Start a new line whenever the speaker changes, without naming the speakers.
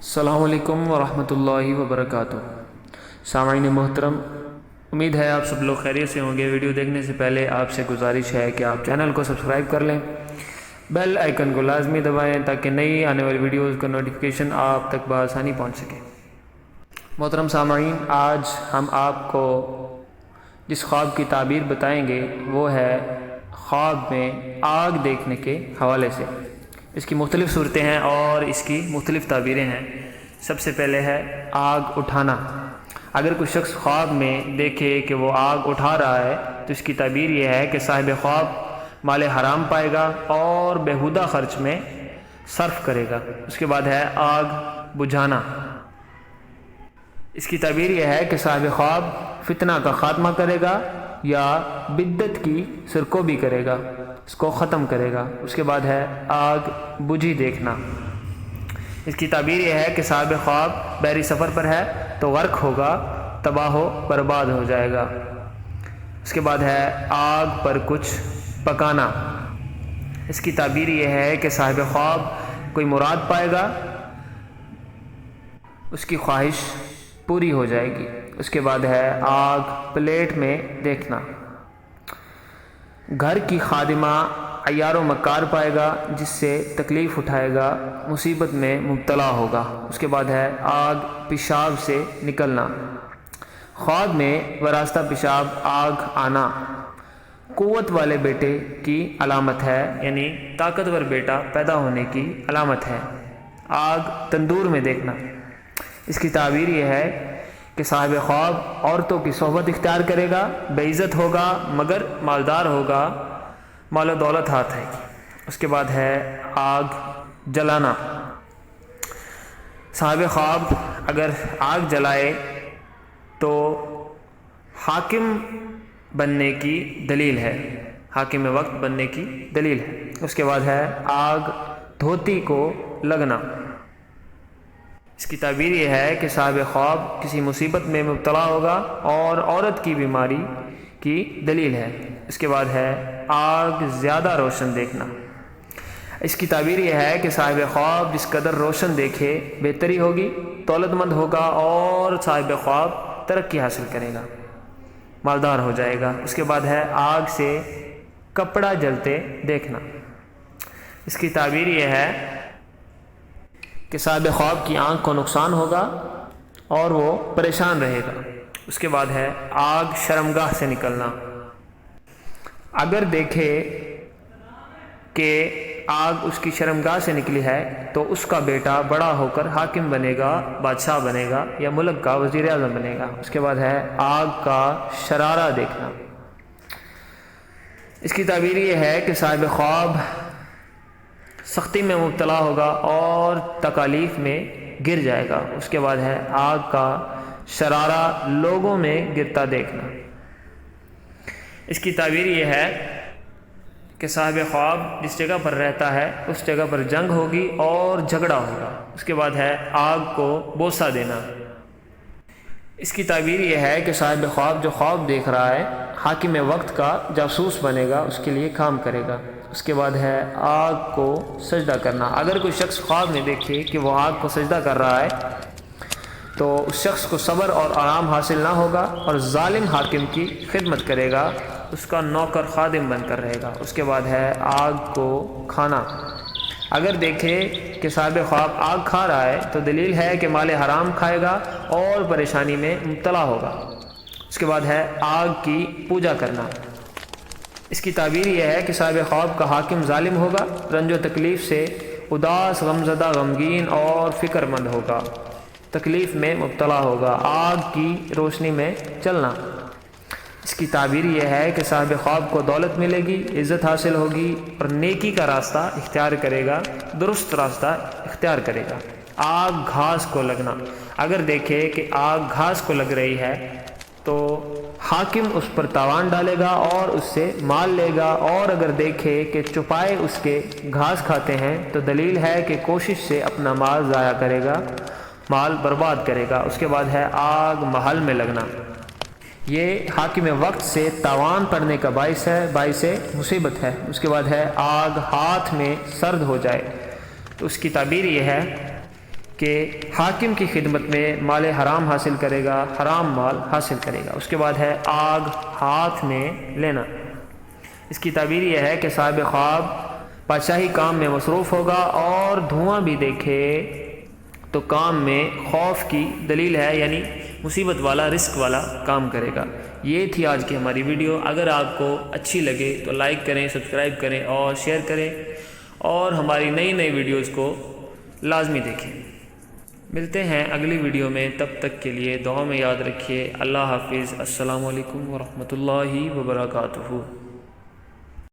السلام علیکم ورحمۃ اللہ وبرکاتہ۔ سامعین محترم، امید ہے آپ سب لوگ خیریت سے ہوں گے۔ ویڈیو دیکھنے سے پہلے آپ سے گزارش ہے کہ آپ چینل کو سبسکرائب کر لیں، بیل آئیکن کو لازمی دبائیں تاکہ نئی آنے والی ویڈیوز کا نوٹیفیکیشن آپ تک بآسانی پہنچ سکے۔ محترم سامعین، آج ہم آپ کو جس خواب کی تعبیر بتائیں گے وہ ہے خواب میں آگ دیکھنے کے حوالے سے۔ اس کی مختلف صورتیں ہیں اور اس کی مختلف تعبیریں ہیں۔ سب سے پہلے ہے آگ اٹھانا۔ اگر کوئی شخص خواب میں دیکھے کہ وہ آگ اٹھا رہا ہے تو اس کی تعبیر یہ ہے کہ صاحب خواب مال حرام پائے گا اور بیہودہ خرچ میں صرف کرے گا۔ اس کے بعد ہے آگ بجھانا۔ اس کی تعبیر یہ ہے کہ صاحب خواب فتنہ کا خاتمہ کرے گا یا بدعت کی سرکوبی کرے گا، اس کو ختم کرے گا۔ اس کے بعد ہے آگ بجھی دیکھنا۔ اس کی تعبیر یہ ہے کہ صاحب خواب بحری سفر پر ہے تو غرق ہوگا، تباہ و برباد ہو جائے گا۔ اس کے بعد ہے آگ پر کچھ پکانا۔ اس کی تعبیر یہ ہے کہ صاحب خواب کوئی مراد پائے گا، اس کی خواہش پوری ہو جائے گی۔ اس کے بعد ہے آگ پلیٹ میں دیکھنا۔ گھر کی خادمہ عیار و مکار پائے گا، جس سے تکلیف اٹھائے گا، مصیبت میں مبتلا ہوگا۔ اس کے بعد ہے آگ پیشاب سے نکلنا۔ خواب میں وراثتہ پیشاب آگ آنا قوت والے بیٹے کی علامت ہے، یعنی طاقتور بیٹا پیدا ہونے کی علامت ہے۔ آگ تندور میں دیکھنا۔ اس کی تعبیر یہ ہے کہ صاحب خواب عورتوں کی صحبت اختیار کرے گا، بے عزت ہوگا مگر مالدار ہوگا، مال و دولت ہاتھ ہے۔ اس کے بعد ہے آگ جلانا۔ صاحب خواب اگر آگ جلائے تو حاکم بننے کی دلیل ہے، حاکم وقت بننے کی دلیل ہے۔ اس کے بعد ہے آگ دھوتی کو لگنا۔ اس کی تعبیر یہ ہے کہ صاحب خواب کسی مصیبت میں مبتلا ہوگا اور عورت کی بیماری کی دلیل ہے۔ اس کے بعد ہے آگ زیادہ روشن دیکھنا۔ اس کی تعبیر یہ ہے کہ صاحب خواب جس قدر روشن دیکھے بہتری ہوگی، دولت مند ہوگا اور صاحب خواب ترقی حاصل کرے گا، مالدار ہو جائے گا۔ اس کے بعد ہے آگ سے کپڑا جلتے دیکھنا۔ اس کی تعبیر یہ ہے کہ صاحب خواب کی آنکھ کو نقصان ہوگا اور وہ پریشان رہے گا۔ اس کے بعد ہے آگ شرمگاہ سے نکلنا۔ اگر دیکھے کہ آگ اس کی شرمگاہ سے نکلی ہے تو اس کا بیٹا بڑا ہو کر حاکم بنے گا، بادشاہ بنے گا یا ملک کا وزیر اعظم بنے گا۔ اس کے بعد ہے آگ کا شرارہ دیکھنا۔ اس کی تعبیر یہ ہے کہ صاحب خواب سختی میں مبتلا ہوگا اور تکالیف میں گر جائے گا۔ اس کے بعد ہے آگ کا شرارہ لوگوں میں گرتا دیکھنا۔ اس کی تعبیر یہ ہے کہ صاحب خواب جس جگہ پر رہتا ہے اس جگہ پر جنگ ہوگی اور جھگڑا ہوگا۔ اس کے بعد ہے آگ کو بوسہ دینا۔ اس کی تعبیر یہ ہے کہ صاحب خواب جو خواب دیکھ رہا ہے حاکم وقت کا جاسوس بنے گا، اس کے لیے کام کرے گا۔ اس کے بعد ہے آگ کو سجدہ کرنا۔ اگر کوئی شخص خواب میں دیکھے کہ وہ آگ کو سجدہ کر رہا ہے تو اس شخص کو صبر اور آرام حاصل نہ ہوگا اور ظالم حاکم کی خدمت کرے گا، اس کا نوکر خادم بن کر رہے گا۔ اس کے بعد ہے آگ کو کھانا۔ اگر دیکھے کہ صاحب خواب آگ کھا رہا ہے تو دلیل ہے کہ مال حرام کھائے گا اور پریشانی میں مبتلا ہوگا۔ اس کے بعد ہے آگ کی پوجا کرنا۔ اس کی تعبیر یہ ہے کہ صاحب خواب کا حاکم ظالم ہوگا، رنج و تکلیف سے اداس، غمزدہ، غمگین اور فکر مند ہوگا، تکلیف میں مبتلا ہوگا، آگ کی روشنی میں چلنا۔ اس کی تعبیر یہ ہے کہ صاحب خواب کو دولت ملے گی، عزت حاصل ہوگی اور نیکی کا راستہ اختیار کرے گا، درست راستہ اختیار کرے گا۔ آگ گھاس کو لگنا۔ اگر دیکھے کہ آگ گھاس کو لگ رہی ہے تو حاکم اس پر تاوان ڈالے گا اور اس سے مال لے گا، اور اگر دیکھے کہ چوپائے اس کے گھاس کھاتے ہیں تو دلیل ہے کہ کوشش سے اپنا مال ضائع کرے گا، مال برباد کرے گا۔ اس کے بعد ہے آگ محل میں لگنا۔ یہ حاکم وقت سے تاوان پڑنے کا باعث مصیبت ہے۔ اس کے بعد ہے آگ ہاتھ میں سرد ہو جائے، تو اس کی تعبیر یہ ہے کہ حاکم کی خدمت میں مال حرام حاصل کرے گا، حرام مال حاصل کرے گا۔ اس کے بعد ہے آگ ہاتھ میں لینا۔ اس کی تعبیر یہ ہے کہ صاحب خواب بادشاہی کام میں مصروف ہوگا اور دھواں بھی دیکھے تو کام میں خوف کی دلیل ہے، یعنی مصیبت والا، رزق والا کام کرے گا۔ یہ تھی آج کی ہماری ویڈیو۔ اگر آپ کو اچھی لگے تو لائک کریں، سبسکرائب کریں اور شیئر کریں، اور ہماری نئی ویڈیوز کو لازمی دیکھیں۔ ملتے ہیں اگلی ویڈیو میں، تب تک کے لیے دعا میں یاد رکھیے۔ اللہ حافظ۔ السلام علیکم ورحمۃ اللہ وبرکاتہ۔